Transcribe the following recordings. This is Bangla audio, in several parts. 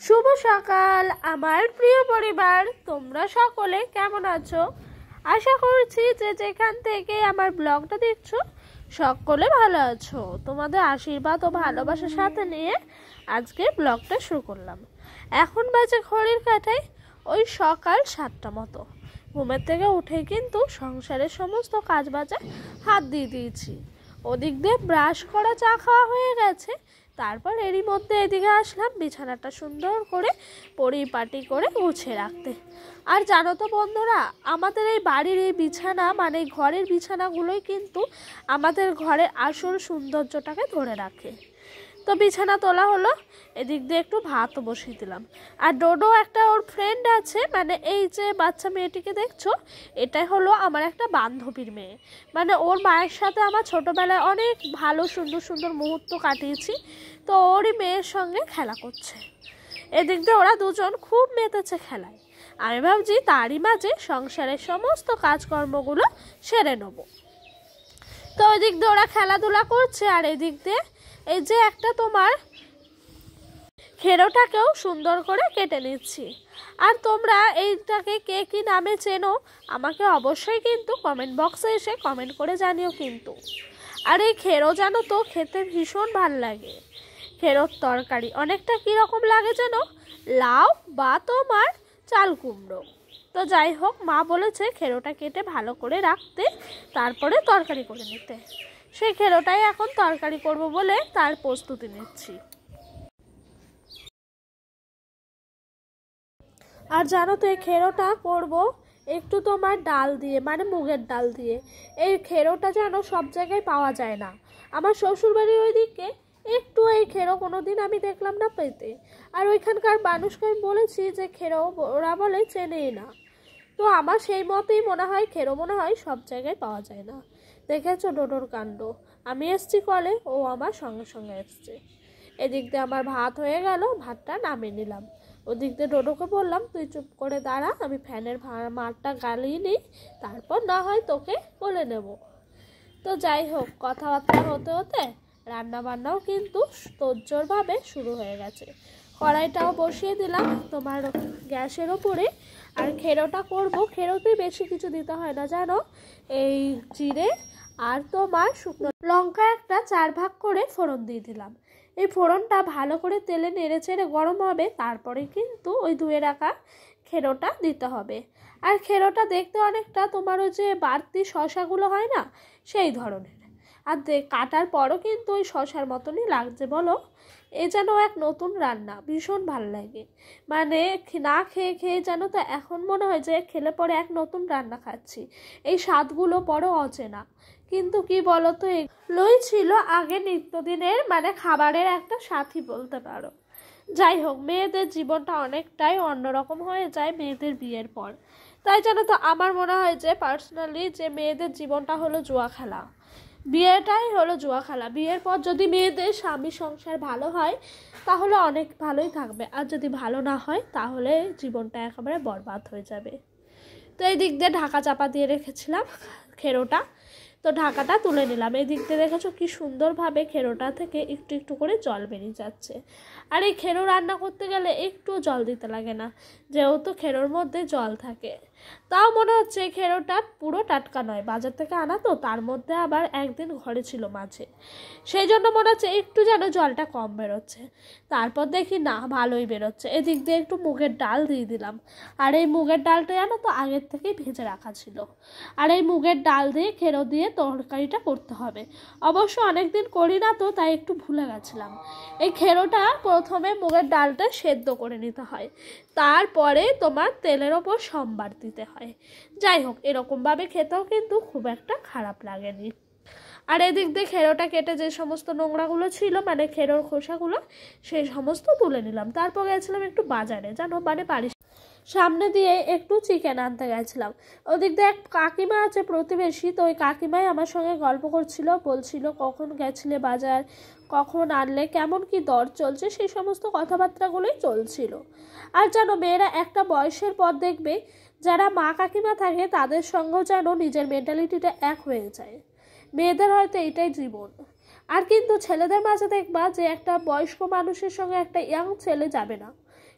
শুভ সকাল আমার প্রিয় পরিবার, তোমরা সকলে কেমন আছো? আশা করছি যে যেখান থেকে আমার ব্লগটা দেখছো সকলে ভালো আছো। তোমাদের আশীর্বাদ ও ভালোবাসার সাথে নিয়ে আজকে ব্লগটা শুরু করলাম। এখন বাজে ঘড়ির কাঁটায় ওই সকাল 7টা মতো। ঘুমের থেকে উঠে কিন্তু সংসারের সমস্ত কাজ বাজে হাত দিয়ে দিয়েছি। ওদিক দিয়ে ব্রাশ করা, চা খাওয়া হয়ে গেছে। তারপর এরই মধ্যে এদিকে আসলাম বিছানাটা সুন্দর করে পরিপাটি করে গুছিয়ে রাখতে। আর জানো তো বন্ধুরা, আমাদের এই বাড়ির এই বিছানা মানে ঘরের বিছানাগুলোই কিন্তু আমাদের ঘরের আসল সৌন্দর্যটাকে ধরে রাখে। তো বিছানা তোলা হলো, এদিক দিয়ে একটু ভাতও বসিয়ে দিলাম। আর ডোডো একটা ওর ফ্রেন্ড আছে, মানে এই যে বাচ্চা মেয়েটিকে দেখছো, এটাই হলো আমার একটা বান্ধবীর মেয়ে। মানে ওর মায়ের সাথে আমার ছোটোবেলায় অনেক ভালো সুন্দর সুন্দর মুহূর্ত কাটিয়েছি। তো ওরই মেয়ের সঙ্গে খেলা করছে। এদিক দিয়ে ওরা দুজন খুব মেতেছে খেলায়। আমি ভাবছি তারই মাঝে সংসারের সমস্ত কাজকর্মগুলো সেরে নেবো। তো ওই দিক দিয়ে ওরা খেলাধুলা করছে, আর এদিক দিয়ে এই যে একটা তোমার খেরোটাকেও সুন্দর করে কেটে নিচ্ছি। আর তোমরা এইটাকে কে কী নামে চেনো আমাকে অবশ্যই কিন্তু কমেন্ট বক্সে এসে কমেন্ট করে জানিও কিন্তু। আর এই খেরো জানো তো খেতে ভীষণ ভাল লাগে। খেরোর তরকারি অনেকটা কীরকম লাগে যেন লাউ বা তোমার চাল কুমড়ো। তো যাই হোক, মা বলেছে খেরোটা কেটে ভালো করে রাখতে, তারপরে তরকারি করে নিতে। সেই খেরোটাই এখন তরকারি করব বলে তার প্রস্তুতি নিচ্ছি। আর জানো তো এই খেরোটা করব একটু তোমার ডাল দিয়ে, মানে মুগের ডাল দিয়ে। এই খেরোটা যেন সব জায়গায় পাওয়া যায় না। আমার শ্বশুরবাড়ির ওইদিকে একটু এই খেরো কোনোদিন আমি দেখলাম না পেতে। আর ওইখানকার মানুষকে আমি বলেছি যে খেরো ওরা বলে চেনেই না। তো আমার সেই মতেই মনে হয় খেরো মনে হয় সব জায়গায় পাওয়া যায় না। দেখেছো ডোডোর কাণ্ড, আমি এসছি কলে, ও আমার সঙ্গে সঙ্গে এসছে। এদিক দিয়ে আমার ভাত হয়ে গেল, ভাতটা নামিয়ে নিলাম। ওদিক দিয়ে ডোডোকে বললাম তুই চুপ করে দাঁড়া, আমি ফ্যানের মারটা গালিয়ে নিই, তারপর না হয় তোকে বলে নেব। তো যাই হোক, কথাবার্তা হতে হতে রান্নাবান্নাও কিন্তু তোড়জোড়ভাবে শুরু হয়ে গেছে। কড়াইটাও বসিয়ে দিলাম তোমার গ্যাসের ওপরে। আর খেরোটা করবো, খেরোতে বেশি কিছু দিতে হয় না জানো, এই জিরে আর তোমার শুকনো লঙ্কা একটা 4 ভাগ করে ফোড়ন দিয়ে দিলাম। এই ফোড়নটা ভালো করে তেলে নেড়ে চেড়ে গরম হবে, তারপরে কিন্তু ওই ধুয়ে রাখা খেরোটা দিতে হবে। আর খেরোটা দেখতে অনেকটা তোমার ওই যে বাড়তি শশাগুলো হয় না, সেই ধরনের। আর কাটার পরও কিন্তু ওই শশার মতনই লাগছে বলো। এ যেন এক নতুন রান্না, ভীষণ ভাল লাগে। মানে না খেয়ে খেয়ে যেন তো এখন মনে হয় যে খেলে পরে এক নতুন রান্না খাচ্ছি। এই স্বাদগুলো বড় অচেনা, কিন্তু কি বলতো এগুলোই ছিল আগে নিত্যদিনের মানে খাবারের একটা সাথী বলতে পারো। যাই হোক, মেয়েদের জীবনটা অনেকটাই অন্যরকম হয়ে যায় মেয়েদের বিয়ের পর। তাই জানো তো আমার মনে হয় যে পার্সোনালি যে মেয়েদের জীবনটা হলো জুয়া খেলা, বিয়েটাই হলো জুয়া খেলা। বিয়ের পর যদি মেয়েদের স্বামী সংসার ভালো হয় তাহলে অনেক ভালোই থাকবে, আর যদি ভালো না হয় তাহলে জীবনটা একেবারে বরবাদ হয়ে যাবে। তো এই দিক দিয়ে ঢাকা চাপা দিয়ে রেখেছিলাম খেরোটা, তো ঢাকাটা তুলে নিলাম। এই দিক দিয়ে দেখেছো কি সুন্দরভাবে খেরোটা থেকে একটু একটু করে জল বেরিয়ে যাচ্ছে। আর এই খেরো রান্না করতে গেলে একটু জল দিতে লাগে না, যেহেতু খেরোর মধ্যে জল থাকে। তাও মনে হচ্ছে খেরোটা পুরো টাটকা নয়, বাজার থেকে আনা তো, তার মধ্যে আবার একদিন ঘরে ছিল মাঝে, সেই জন্য মনে হচ্ছে একটু যেন জলটা কম বেরোচ্ছে। তারপর দেখি না, ভালোই বেরোচ্ছে। এদিক দিয়ে একটু মুগের ডাল দিয়ে দিলাম। আর এই মুগের ডালটা জানো তো আগের থেকেই ভেজে রাখা ছিল। আর এই মুগের ডাল দিয়ে খেরো দিয়ে তরকারিটা করতে হবে। অবশ্য অনেকদিন করি না তো, তাই একটু ভুলে গেছিলাম। এই খেরোটা প্রথমে মুগের ডালটা সেদ্ধ করে নিতে হয়, তারপরে তোমার তেলের ওপর সম্বার দিতে হয়। যাই হোক, এরকমভাবে খেতেও কিন্তু খুব একটা খারাপ লাগেনি। আর এদিক দিয়ে খেরোটা কেটে যে সমস্ত নোংরাগুলো ছিল মানে খেরোর খোসাগুলো, সেই সমস্ত তুলে নিলাম। তারপর গেছিলাম একটু বাজারে, জানো মানে বাড়ির সামনে দিয়ে একটু চিকেন আনতে গেছিলাম। ওদিক দিয়ে এক কাকিমা আছে প্রতিবেশী, তো ওই কাকিমাই আমার সঙ্গে গল্প করছিল, বলছিল কখন গেছিলে বাজার, কখন আনলে, কেমন কি দর চলছে, সেই সমস্ত কথাবার্তাগুলোই চলছিল। আর জানো মেয়েরা একটা বয়সের পর দেখবে যারা মা কাকিমা থাকে তাদের সঙ্গেও যেন নিজের মেন্টালিটিটা এক হয়ে যায়। মেয়েদের হয়তো এটাই জীবন। আর কিন্তু ছেলেদের মাঝে দেখবা যে একটা বয়স্ক মানুষের সঙ্গে একটা ইয়াং ছেলে যাবে না,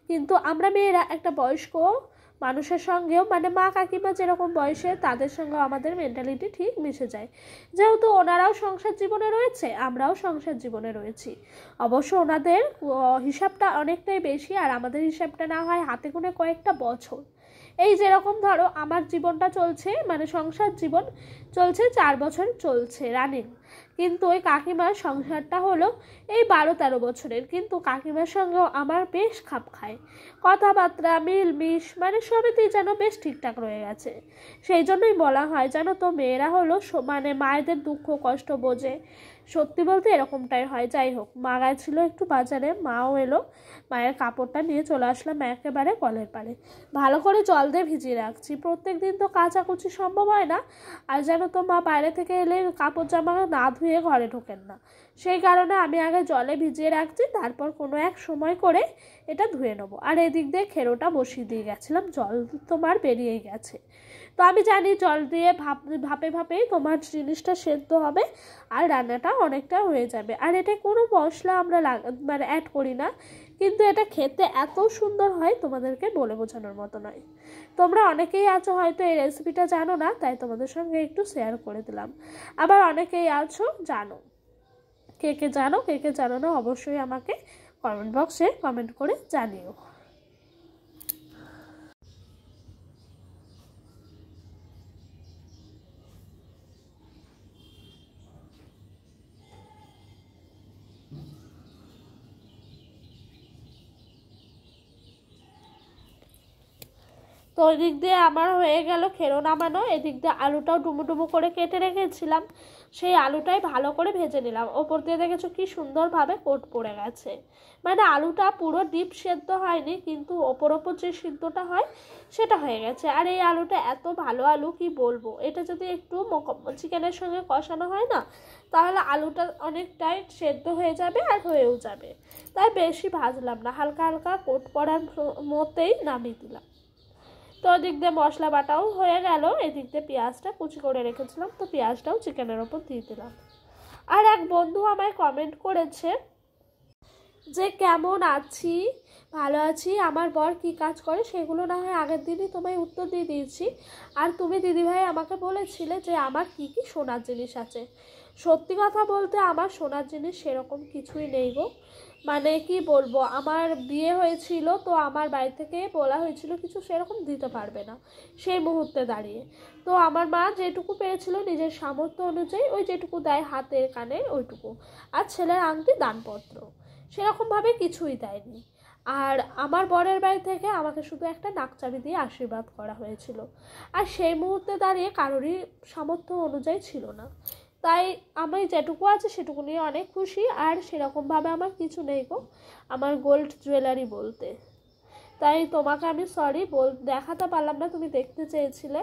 কিন্তু আমরা মেয়েরা একটা বয়স্ক মানুষের সঙ্গেও মানে মা কাকিমা যেরকম বয়সে তাদের সঙ্গেও আমাদের মেন্টালিটি ঠিক মিশে যায়। যেহেতু ওনারাও সংসার জীবনে রয়েছে, আমরাও সংসার জীবনে রয়েছি। অবশ্য ওনাদের হিসাবটা অনেকটাই বেশি, আর আমাদের হিসাবটা না হয় হাতে গোনা কয়েকটা বছর। এই যেরকম ধরো আমার জীবনটা চলছে, মানে সংসার জীবন চলছে 4 বছর চলছে রানিং, কিন্তু ওই কাকিমার সংসারটা হলো এই 12-13 বছরের। কিন্তু কাকিমার সঙ্গেও আমার বেশ খাপ খায়, কথাবার্তা মিলমিশ মানে সবেতেই যেন বেশ ঠিকঠাক রয়ে গেছে। সেই জন্যই বলা হয় জানো তো, মেয়েরা হলো মানে মায়েদের দুঃখ কষ্ট বোঝে। সত্যি বলতে এরকমটাই হয়। যাই হোক, মা গেছিল একটু বাজারে, মাও এলো, মায়ের কাপড়টা নিয়ে চলে আসলাম একেবারে কলের পাড়ে। ভালো করে জল দিয়ে ভিজিয়ে রাখছি, প্রত্যেক দিন তো কাচাকুচি সম্ভব হয় না। আর জানো তো মা বাইরে থেকে এলে কাপড় জামা না ধুয়ে ঘরে ঢোকেন না, সেই কারণে আমি আগে জলে ভিজিয়ে রাখছি, তারপর কোনো এক সময় করে এটা ধুয়ে নেবো। আর এদিক দিয়ে খেরোটা বসিয়ে দিয়ে গেছিলাম, জল তোমার বেরিয়েই গেছে। তো আমি জানি জল দিয়ে ভাপে ভাপেই তোমার জিনিসটা সেদ্ধ হবে আর রান্নাটা অনেকটা হয়ে যাবে। আর এটা কোনো মশলা আমরা মানে অ্যাড করি না, কিন্তু এটা খেতে এত সুন্দর হয় তোমাদেরকে বলে বোঝানোর মতো নয়। তোমরা অনেকেই আছো হয়তো এই রেসিপিটা জানো না, তাই তোমাদের সঙ্গে একটু শেয়ার করে দিলাম। আবার অনেকেই আছো জানো। কে কে জানো কে কে জানো না অবশ্যই আমাকে কমেন্ট বক্সে কমেন্ট করে জানিও। তো ওই দিক দিয়ে আমার হয়ে গেল খেরো নামানো। এদিক দিয়ে আলুটাও ডুমো ডুমো করে কেটে রেখেছিলাম, সেই আলুটাই ভালো করে ভেজে নিলাম। ওপর দিয়ে দেখেছো কি সুন্দরভাবে কোট পড়ে গেছে, মানে আলুটা পুরো ডিপ সেদ্ধ হয়নি, কিন্তু ওপর ওপর যে সিদ্ধটা হয় সেটা হয়ে গেছে। আর এই আলুটা এত ভালো আলু কি বলবো, এটা যদি একটু চিকেনের সঙ্গে কষানো হয় না, তাহলে আলুটা অনেকটাই সেদ্ধ হয়ে যাবে আর হয়েও যাবে। তাই বেশি ভাজলাম না, হালকা হালকা কোট পড়ার মতেই নামিয়ে দিলাম। তো ওদিক দিয়ে মশলা বাটাও হয়ে গেল, এদিক দিয়ে পেঁয়াজটা কুচি করে রেখেছিলাম, তো পেঁয়াজটাও চিকেনের ওপর দিয়ে দিলাম। আর এক বন্ধু আমায় কমেন্ট করেছে যে কেমন আছি, ভালো আছি, আমার বর কী কাজ করে, সেগুলো না হয় আগের দিনই তোমায় উত্তর দিয়ে দিয়েছি। আর তুমি দিদিভাই আমাকে বলেছিলে যে আমার কি কি সোনার জিনিস আছে। সত্যি কথা বলতে আমার সোনার জিনিস সেরকম কিছুই নেই গো। মানে কি বলবো, আমার বিয়ে হয়েছিল তো আমার বাড়ি থেকে বলা হয়েছিল কিছু সেরকম দিতে পারবে না সেই মুহূর্তে দাঁড়িয়ে। তো আমার মা যেটুকু পেয়েছিল নিজের সামর্থ্য অনুযায়ী, ওই যেটুকু দেয় হাতের কানে ওইটুকু, আর ছেলের আংটি দানপত্র, সেরকমভাবে কিছুই দেয়নি। আর আমার বরের বাড়ি থেকে আমাকে শুধু একটা নাকচাবি দিয়ে আশীর্বাদ করা হয়েছিল, আর সেই মুহূর্তে দাঁড়িয়ে কারোরই সামর্থ্য অনুযায়ী ছিল না। তাই আমি যেটুকু আছে সেটুকু নিয়ে অনেক খুশি। আর সেরকমভাবে আমার কিছু নেই গো আমার গোল্ড জুয়েলারি বলতে। তাই তোমাকে আমি সরি দেখাতে পারলাম না, তুমি দেখতে চেয়েছিলে।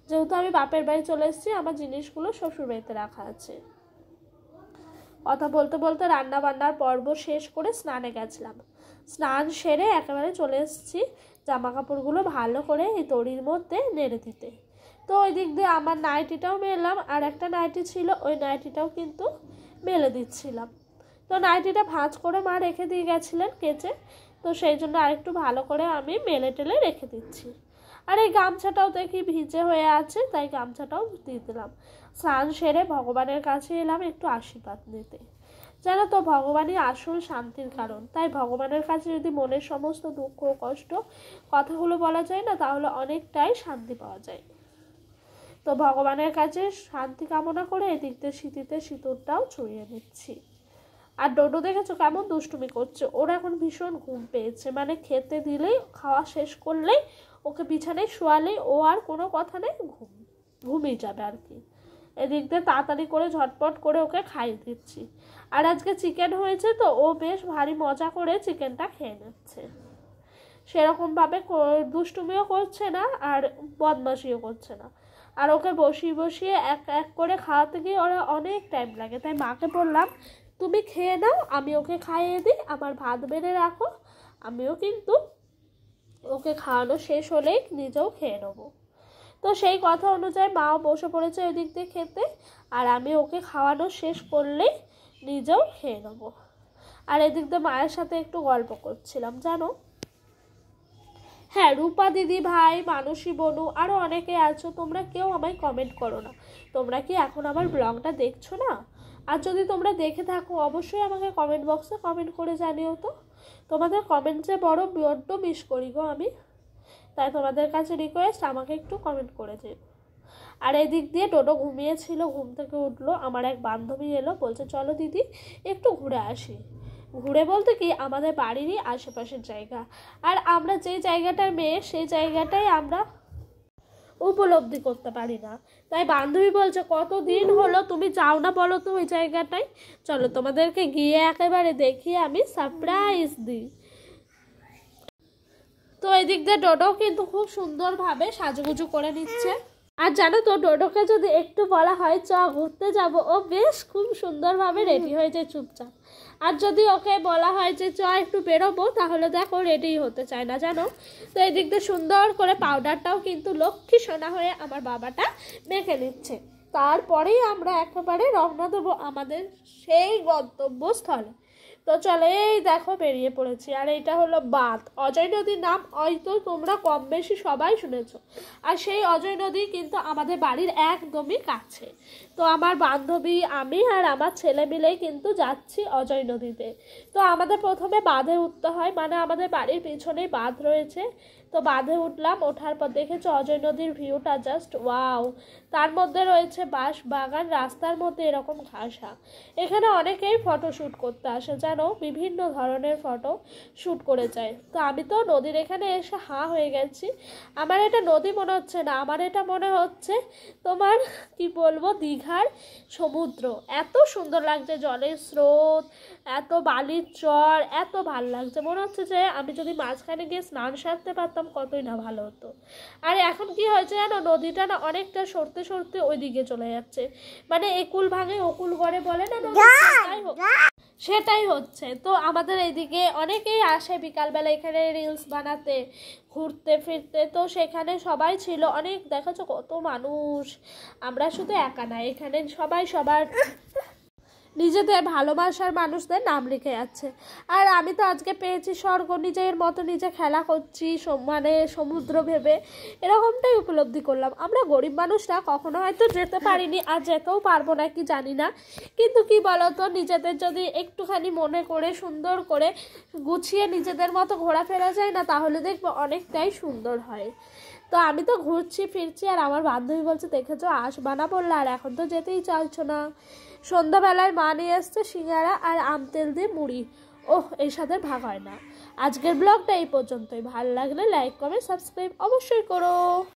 যেহেতু আমি বাপের বাড়ি চলে এসেছি, আমার জিনিসগুলো শ্বশুর বাড়িতে রাখা আছে। কথা বলতে বলতে রান্না বান্নার পর্ব শেষ করে স্নানে গেছিলাম, স্নান সেরে একেবারে চলে এসেছি জামা কাপড়গুলো ভালো করে এই দড়ির মধ্যে নেড়ে দিতে। তো ওই দিক দিয়ে আমার নাইটিটাও মেললাম, আর একটা নাইটি ছিল ওই নাইটিটাও কিন্তু মেলে দিচ্ছিলাম। তো নাইটিটা ভাঁজ করে মা রেখে দিয়ে গেছিলেন কেচে, তো সেই জন্য আরেকটু ভালো করে আমি মেলে টেলে রেখে দিচ্ছি। আর এই গামছাটাও দেখি ভিজে হয়ে আছে, তাই গামছাটাও দিয়ে দিলাম। স্নান সেরে ভগবানের কাছে এলাম একটু আশীর্বাদ নিতে। জানো তো ভগবানই আসল শান্তির কারণ, তাই ভগবানের কাছে যদি মনের সমস্ত দুঃখ কষ্ট কথাগুলো বলা যায় না, তাহলে অনেকটাই শান্তি পাওয়া যায়। তো ভগবানের কাছে শান্তি কামনা করে এদিক দিয়ে শীতিতে সিঁদুরটাও ছড়িয়ে নিচ্ছি। আর ডোডো দেখেছো কেমন দুষ্টুমি করছে, ওর এখন ভীষণ ঘুম পেয়েছে, মানে খেতে দিলেই খাওয়া শেষ করলেই ওকে বিছানায় শোয়ালেই ও আর কোনো কথা নেই, ঘুমিয়ে যাবে আর কি। এদিক দিয়ে তাড়াতাড়ি করে ঝটপট করে ওকে খাইয়ে দিচ্ছি। আর আজকে চিকেন হয়েছে তো ও বেশ ভারী মজা করে চিকেনটা খেয়ে নিচ্ছে, সেরকমভাবে দুষ্টুমিও করছে না আর বদমাশিও করছে না। আর ওকে বসিয়ে বসিয়ে এক এক করে খাওয়াতে গিয়ে ওরা অনেক টাইম লাগে, তাই মাকে বললাম তুমি খেয়ে নাও, আমি ওকে খাইয়ে দিই, আমার ভাত বেড়ে রাখো, আমিও কিন্তু ওকে খাওয়ানো শেষ হলেই নিজেও খেয়ে নেবো। তো সেই কথা অনুযায়ী মাও বসে পড়েছে ওই দিক দিয়ে খেতে, আর আমি ওকে খাওয়ানো শেষ করলেই নিজেও খেয়ে নেবো। আর এদিক দিয়ে মায়ের সাথে একটু গল্প করছিলাম জানো। হ্যাঁ, রূপা দিদি ভাই, মানসী বনু, আরও অনেকে আছো, তোমরা কেউ আমায় কমেন্ট করো না। তোমরা কি এখন আমার ব্লগটা দেখছো না? আর যদি তোমরা দেখে থাকো অবশ্যই আমাকে কমেন্ট বক্সে কমেন্ট করে জানিও তো। তোমাদের কমেন্ট যে বড্ড মিস করি গো আমি। তাই তোমাদের কাছে রিকোয়েস্ট, আমাকে একটু কমেন্ট করে দিও। আর এই দিক দিয়ে ডোডো ঘুমিয়েছিল, ঘুম থেকে উঠলো, আমার এক বান্ধবী এলো, বলছে চলো দিদি একটু ঘুরে আসি। ঘুরে বলতে কি, আমাদের বাড়িরই আশেপাশের জায়গা, আর আমরা যেই জায়গাটার মেয়ে সেই জায়গাটাই আমরা উপলব্ধি করতে পারি না। তাই বান্ধবী বলছে কতদিন হলো তুমি যাও না বলো তো ওই জায়গাটায়, চলো তোমাদেরকে গিয়ে একেবারে দেখিয়ে আমি সারপ্রাইজ দিই। তো এই দিক দিয়ে ডোডো কিন্তু খুব সুন্দরভাবে সাজুগুজু করে নিচ্ছে। আর জানো তো, ডোডোকে যদি একটু বলা হয় চ ঘুরতে যাব, ও বেশ খুব সুন্দরভাবে রেডি হয়ে যায় চুপচাপ। আর যদি ওকে বলা হয় যে চ একটু বেরোবো, তাহলে দেখো রেডি হতে চায় না, জানো। তো এই দিক দিয়ে সুন্দর করে পাউডারটাও কিন্তু লক্ষ্মী সোনা হয়ে আমার বাবাটা মেখে নিচ্ছে। তারপরেই আমরা একেবারে রওনা দেবো আমাদের সেই গন্তব্যস্থলে। তো চলে, এই দেখো বেরিয়ে পড়েছি। আর এইটা হলো বাঁধ, অজয় নদীর নাম হয়তো তোমরা কম বেশি সবাই শুনেছো। আর সেই অজয় নদী কিন্তু আমাদের বাড়ির একদমই কাছে। তো আমার বান্ধবী, আমি আর আমার ছেলে মিলেই কিন্তু যাচ্ছি অজয় নদীতে। তো আমাদের প্রথমে বাঁধে উঠতে হয়, মানে আমাদের বাড়ির পিছনেই বাঁধ রয়েছে। তো বাঁধে উঠলাম, ওঠার পর দেখেছো অজয় নদীর ভিউটা জাস্ট ওয়াও। তার মধ্যে রয়েছে বাঁশ বাগান, রাস্তার মধ্যে এরকম ঘাসা। এখানে অনেকেই ফটোশ্যুট করতে আসে, জানো, বিভিন্ন ধরনের ফটো শ্যুট করে যায়। তো আমি তো নদীর এখানে এসে হাঁ হয়ে গেছি। আমার এটা নদী মনে হচ্ছে না, আমার এটা মনে হচ্ছে তোমার কি বলবো, দীঘার সমুদ্র। এত সুন্দর লাগছে, জলের স্রোত, এত বালির চর, এত ভাল লাগছে। মনে হচ্ছে যে আমি যদি মাঝখানে গিয়ে স্নান সারতে পারতাম কতই না ভালো হতো। আর এখন কি হয়েছে জানো, নদীটা না অনেকটা সরতে সরতে ওই দিকে চলে যাচ্ছে, মানে একুল ভাঙে ওকুল গড়ে বলে না, সেটাই হচ্ছে। তো আমাদের এইদিকে অনেকেই আসে বিকালবেলা এখানে রিলস বানাতে, ঘুরতে ফিরতে। তো সেখানে সবাই ছিল, অনেক দেখাচ্ছ কত মানুষ। আমরা শুধু একা না, এখানে সবাই সবার নিজেদের ভালোবাসার মানুষদের নাম লিখে যাচ্ছে। আর আমি তো আজকে পেয়েছি স্বর্গ, নিজের মতো নিজে খেলা করছি, মানে সমুদ্র ভেবে এরকমটাই উপলব্ধি করলাম। আমরা গরিব মানুষরা কখনো হয়তো যেতে পারিনি, আর যেতেও পারবো না কি জানি না। কিন্তু কি বলতো, নিজেদের যদি একটুখানি মনে করে সুন্দর করে গুছিয়ে নিজেদের মতো ঘোরাফেরা যায় না, তাহলে দেখবো অনেকটাই সুন্দর হয়। তো আমি তো ঘুরছি ফিরছি, আর আমার বান্ধবী বলছে দেখেছো আসবা না বললে, আর এখন তো যেতেই চাইছো না। সন্ধ্যাবেলায় মা নিয়ে এসছে সিঙ্গারা আর আম তেল দিয়ে মুড়ি, ওহ এর সাথে ভাগ হয় না। আজকের ব্লগটা এই পর্যন্তই। ভালো লাগলে লাইক কমেন্ট সাবস্ক্রাইব অবশ্যই করো।